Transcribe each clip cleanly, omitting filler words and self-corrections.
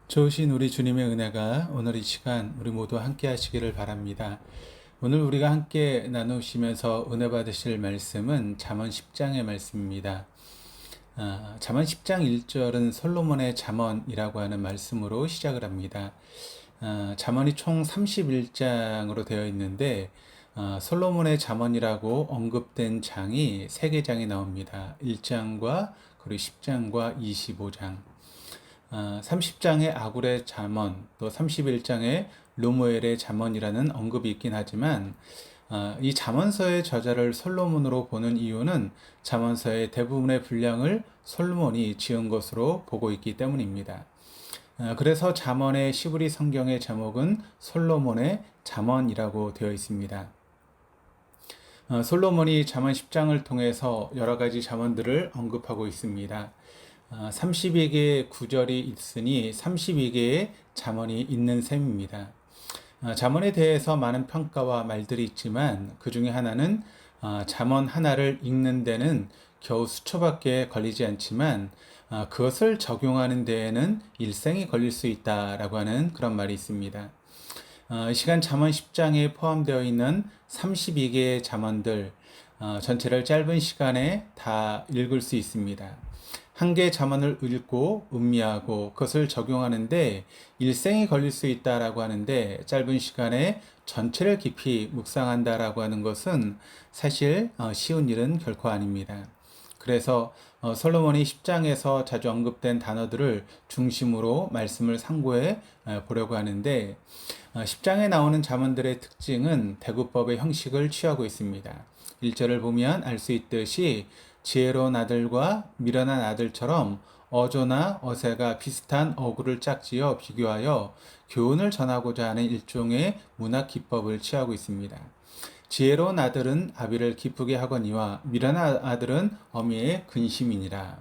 좋으신 우리 주님의 은혜가 오늘 이 시간 우리 모두 함께 하시기를 바랍니다. 오늘 우리가 함께 나누시면서 은혜 받으실 말씀은 잠언 10장의 말씀입니다. 잠언 10장 1절은 솔로몬의 잠언이라고 하는 말씀으로 시작을 합니다. 잠언이 총 31장으로 되어 있는데 솔로몬의 잠언이라고 언급된 장이 3개 장이 나옵니다. 1장과 그리고 10장과 25장. 30장의 아굴의 잠언, 또 31장의 르무엘의 잠언이라는 언급이 있긴 하지만 이 잠언서의 저자를 솔로몬으로 보는 이유는 잠언서의 대부분의 분량을 솔로몬이 지은 것으로 보고 있기 때문입니다. 그래서 잠언의 시브리 성경의 제목은 솔로몬의 잠언이라고 되어 있습니다. 솔로몬이 잠언 10장을 통해서 여러 가지 잠언들을 언급하고 있습니다. 32개의 구절이 있으니 32개의 잠언이 있는 셈입니다. 잠언에 대해서 많은 평가와 말들이 있지만 그 중에 하나는 잠언 하나를 읽는 데는 겨우 수초밖에 걸리지 않지만 그것을 적용하는 데에는 일생이 걸릴 수 있다라고 하는 그런 말이 있습니다. 이 시간 잠언 10장에 포함되어 있는 32개의 잠언들 전체를 짧은 시간에 다 읽을 수 있습니다. 한 개의 잠언을 읽고 음미하고 그것을 적용하는데 일생이 걸릴 수 있다라고 하는데 짧은 시간에 전체를 깊이 묵상한다라고 하는 것은 사실 쉬운 일은 결코 아닙니다. 그래서 솔로몬이 10장에서 자주 언급된 단어들을 중심으로 말씀을 상고해 보려고 하는데 10장에 나오는 잠언들의 특징은 대구법의 형식을 취하고 있습니다. 1절을 보면 알 수 있듯이 지혜로운 아들과 미련한 아들처럼 어조나 어세가 비슷한 어구를 짝지어 비교하여 교훈을 전하고자 하는 일종의 문학 기법을 취하고 있습니다. 지혜로운 아들은 아비를 기쁘게 하거니와 미련한 아들은 어미의 근심이니라.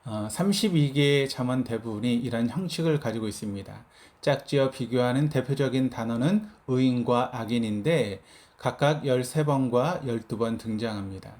32개의 잠언 대부분이 이런 형식을 가지고 있습니다. 짝지어 비교하는 대표적인 단어는 의인과 악인인데 각각 13번과 12번 등장합니다.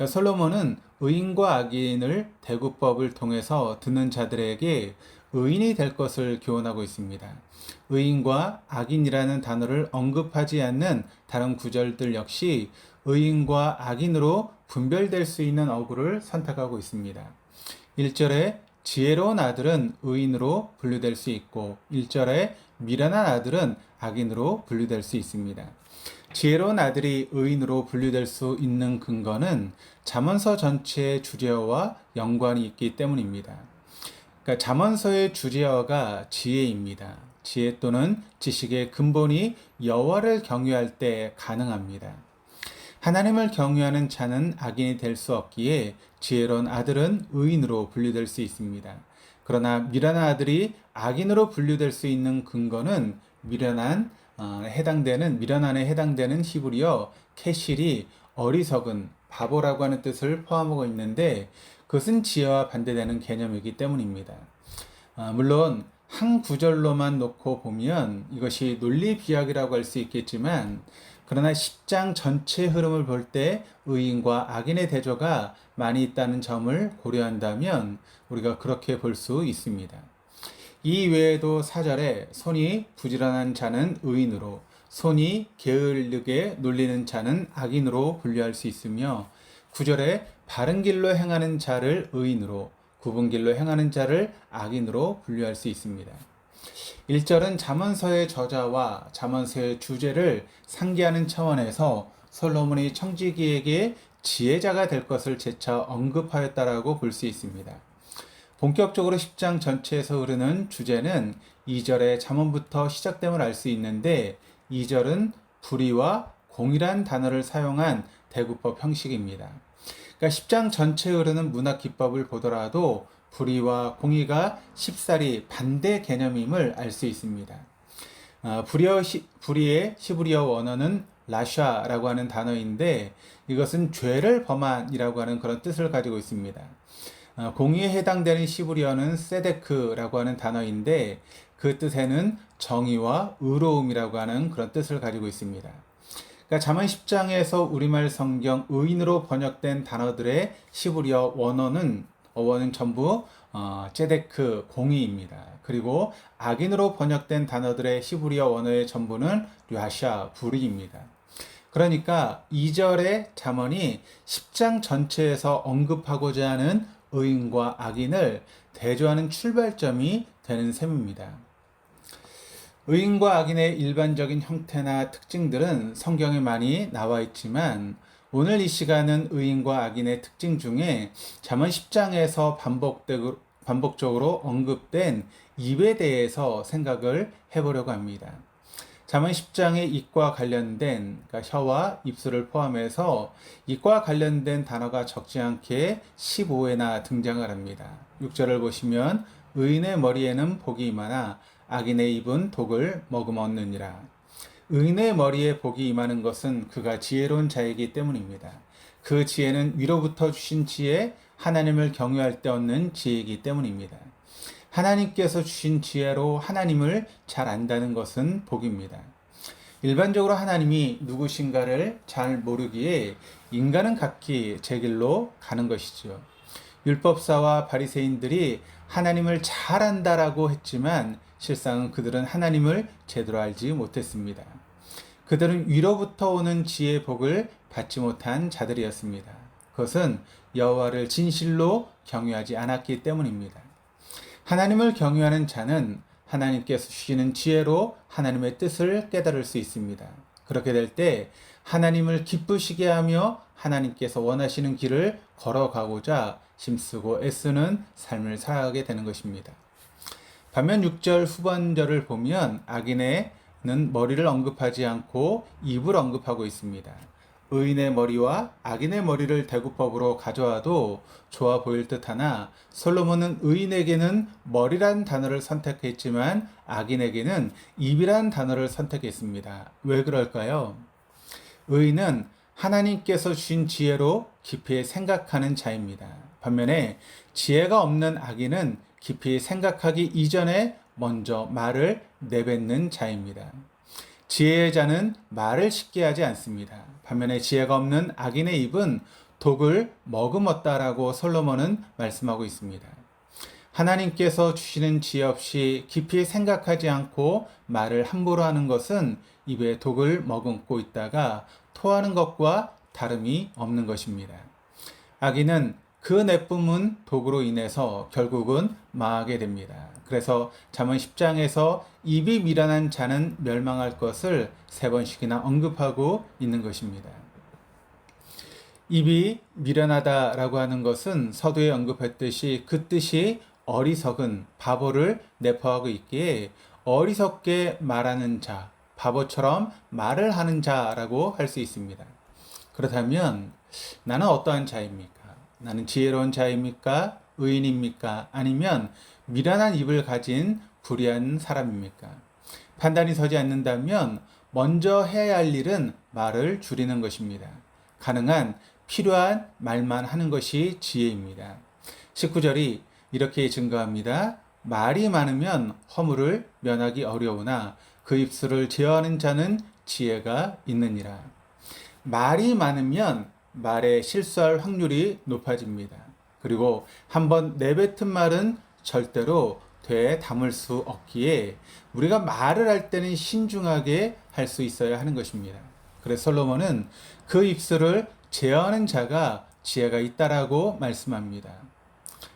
솔로몬은 의인과 악인을 대구법을 통해서 듣는 자들에게 의인이 될 것을 교훈하고 있습니다. 의인과 악인이라는 단어를 언급하지 않는 다른 구절들 역시 의인과 악인으로 분별될 수 있는 어구를 선택하고 있습니다. 1절에 지혜로운 아들은 의인으로 분류될 수 있고 1절에 미련한 아들은 악인으로 분류될 수 있습니다. 지혜로운 아들이 의인으로 분류될 수 있는 근거는 잠언서 전체의 주제어와 연관이 있기 때문입니다. 그러니까 잠언서의 주제어가 지혜입니다. 지혜 또는 지식의 근본이 여호와를 경외할 때 가능합니다. 하나님을 경외하는 자는 악인이 될 수 없기에 지혜로운 아들은 의인으로 분류될 수 있습니다. 그러나 미련한 아들이 악인으로 분류될 수 있는 근거는 미련한에 해당되는 히브리어 캐실이 어리석은 바보라고 하는 뜻을 포함하고 있는데 그것은 지혜와 반대되는 개념이기 때문입니다. 물론 한 구절로만 놓고 보면 이것이 논리 비약이라고 할 수 있겠지만 그러나 10장 전체 흐름을 볼 때 의인과 악인의 대조가 많이 있다는 점을 고려한다면 우리가 그렇게 볼 수 있습니다. 이 외에도 4절에 손이 부지런한 자는 의인으로 손이 게으르게 놀리는 자는 악인으로 분류할 수 있으며 9절에 바른 길로 행하는 자를 의인으로 굽은 길로 행하는 자를 악인으로 분류할 수 있습니다. 1절은 잠언서의 저자와 잠언서의 주제를 상기하는 차원에서 솔로몬이 청지기에게 지혜자가 될 것을 재차 언급하였다라고 볼 수 있습니다. 본격적으로 10장 전체에서 흐르는 주제는 2절의 잠언부터 시작됨을 알 수 있는데 2절은 불의와 공의란 단어를 사용한 대구법 형식입니다. 그러니까 10장 전체에 흐르는 문학 기법을 보더라도 불의와 공의가 쉽사리 반대 개념임을 알 수 있습니다. 불의의 히브리어 원어는 라샤라고 하는 단어인데 이것은 죄를 범한이라고 하는 그런 뜻을 가지고 있습니다. 공의에 해당되는 히브리어는 세데크라고 하는 단어인데 그 뜻에는 정의와 의로움이라고 하는 그런 뜻을 가지고 있습니다. 그러니까 잠언 10장에서 우리말 성경 의인으로 번역된 단어들의 히브리어 원어는 전부 제데크 공의입니다. 그리고 악인으로 번역된 단어들의 히브리어 원어의 전부는 랴샤 불의입니다. 그러니까 2절의 잠언이 10장 전체에서 언급하고자 하는 의인과 악인을 대조하는 출발점이 되는 셈입니다. 의인과 악인의 일반적인 형태나 특징들은 성경에 많이 나와 있지만 오늘 이 시간은 의인과 악인의 특징 중에 잠언 10장에서 반복적으로 언급된 입에 대해서 생각을 해보려고 합니다. 잠언 10장의 입과 관련된, 그러니까 혀와 입술을 포함해서 입과 관련된 단어가 적지 않게 15회나 등장을 합니다. 6절을 보시면 의인의 머리에는 복이 임하나 악인의 입은 독을 머금어 얻느니라. 의인의 머리에 복이 임하는 것은 그가 지혜로운 자이기 때문입니다. 그 지혜는 위로부터 주신 지혜, 하나님을 경외할 때 얻는 지혜이기 때문입니다. 하나님께서 주신 지혜로 하나님을 잘 안다는 것은 복입니다. 일반적으로 하나님이 누구신가를 잘 모르기에 인간은 각기 제 길로 가는 것이지요. 율법사와 바리새인들이 하나님을 잘 안다라고 했지만 실상은 그들은 하나님을 제대로 알지 못했습니다. 그들은 위로부터 오는 지혜의 복을 받지 못한 자들이었습니다. 그것은 여호와를 진실로 경외하지 않았기 때문입니다. 하나님을 경외하는 자는 하나님께서 주시는 지혜로 하나님의 뜻을 깨달을 수 있습니다. 그렇게 될 때 하나님을 기쁘시게 하며 하나님께서 원하시는 길을 걸어가고자 힘쓰고 애쓰는 삶을 살아가게 되는 것입니다. 반면 6절 후반절을 보면 악인의는 머리를 언급하지 않고 입을 언급하고 있습니다. 의인의 머리와 악인의 머리를 대구법으로 가져와도 좋아 보일 듯하나 솔로몬은 의인에게는 머리란 단어를 선택했지만 악인에게는 입이란 단어를 선택했습니다. 왜 그럴까요? 의인은 하나님께서 주신 지혜로 깊이 생각하는 자입니다. 반면에 지혜가 없는 악인은 깊이 생각하기 이전에 먼저 말을 내뱉는 자입니다. 지혜의 자는 말을 쉽게 하지 않습니다. 반면에 지혜가 없는 악인의 입은 독을 머금었다라고 솔로몬은 말씀하고 있습니다. 하나님께서 주시는 지혜 없이 깊이 생각하지 않고 말을 함부로 하는 것은 입에 독을 머금고 있다가 토하는 것과 다름이 없는 것입니다. 악인은 그 내뿜은 독으로 인해서 결국은 망하게 됩니다. 그래서 잠언 10장에서 입이 미련한 자는 멸망할 것을 3번씩이나 언급하고 있는 것입니다. 입이 미련하다라고 하는 것은 서두에 언급했듯이 그 뜻이 어리석은 바보를 내포하고 있기에 어리석게 말하는 자, 바보처럼 말을 하는 자라고 할 수 있습니다. 그렇다면 나는 어떠한 자입니까? 나는 지혜로운 자입니까? 의인입니까? 아니면 미련한 입을 가진 불의한 사람입니까? 판단이 서지 않는다면 먼저 해야 할 일은 말을 줄이는 것입니다. 가능한 필요한 말만 하는 것이 지혜입니다. 19절이 이렇게 증거합니다. 말이 많으면 허물을 면하기 어려우나 그 입술을 제어하는 자는 지혜가 있느니라. 말이 많으면 말에 실수할 확률이 높아집니다. 그리고 한번 내뱉은 말은 절대로 되에 담을 수 없기에 우리가 말을 할 때는 신중하게 할 수 있어야 하는 것입니다. 그래서 솔로몬은 그 입술을 제어하는 자가 지혜가 있다라고 말씀합니다.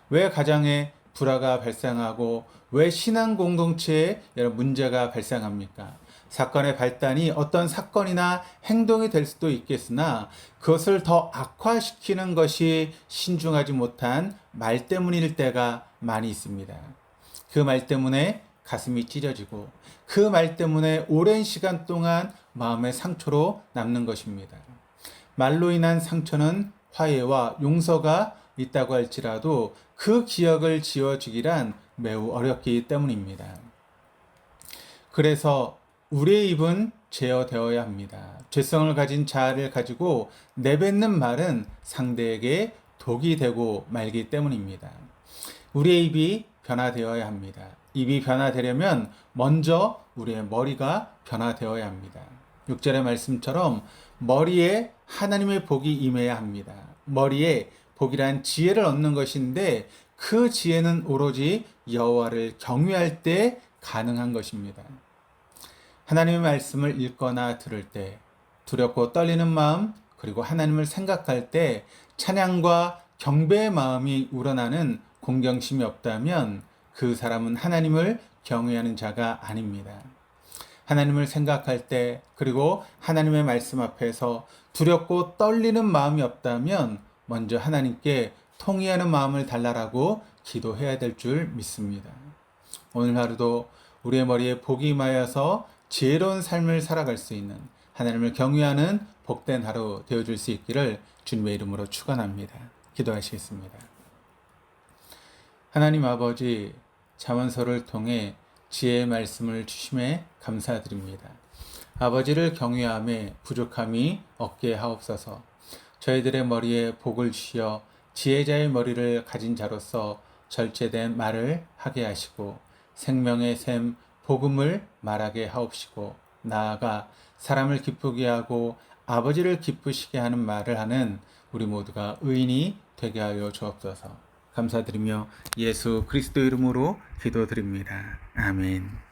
왜 가정에 불화가 발생하고 왜 신앙 공동체에 여러 문제가 발생합니까? 사건의 발단이 어떤 사건이나 행동이 될 수도 있겠으나 그것을 더 악화시키는 것이 신중하지 못한 말 때문일 때가 많이 있습니다. 그 말 때문에 가슴이 찢어지고 그 말 때문에 오랜 시간 동안 마음의 상처로 남는 것입니다. 말로 인한 상처는 화해와 용서가 있다고 할지라도 그 기억을 지워주기란 매우 어렵기 때문입니다. 그래서 우리의 입은 제어되어야 합니다. 죄성을 가진 자아를 가지고 내뱉는 말은 상대에게 독이 되고 말기 때문입니다. 우리의 입이 변화되어야 합니다. 입이 변화되려면 먼저 우리의 머리가 변화되어야 합니다. 6절의 말씀처럼 머리에 하나님의 복이 임해야 합니다. 머리에 복이란 지혜를 얻는 것인데 그 지혜는 오로지 여호와를 경외할 때 가능한 것입니다. 하나님의 말씀을 읽거나 들을 때 두렵고 떨리는 마음, 그리고 하나님을 생각할 때 찬양과 경배의 마음이 우러나는 공경심이 없다면 그 사람은 하나님을 경외하는 자가 아닙니다. 하나님을 생각할 때, 그리고 하나님의 말씀 앞에서 두렵고 떨리는 마음이 없다면 먼저 하나님께 통회하는 마음을 달라라고 기도해야 될 줄 믿습니다. 오늘 하루도 우리의 머리에 복이 임하여서 지혜로운 삶을 살아갈 수 있는, 하나님을 경외하는 복된 하루 되어줄 수 있기를 주님의 이름으로 축원합니다. 기도하시겠습니다. 하나님 아버지, 잠언서를 통해 지혜의 말씀을 주심에 감사드립니다. 아버지를 경외함에 부족함이 없게 하옵소서. 저희들의 머리에 복을 주시어 지혜자의 머리를 가진 자로서 절제된 말을 하게 하시고 생명의 샘 복음을 말하게 하옵시고, 나아가 사람을 기쁘게 하고 아버지를 기쁘시게 하는 말을 하는 우리 모두가 의인이 되게 하여 주옵소서. 감사드리며 예수 그리스도 이름으로 기도드립니다. 아멘.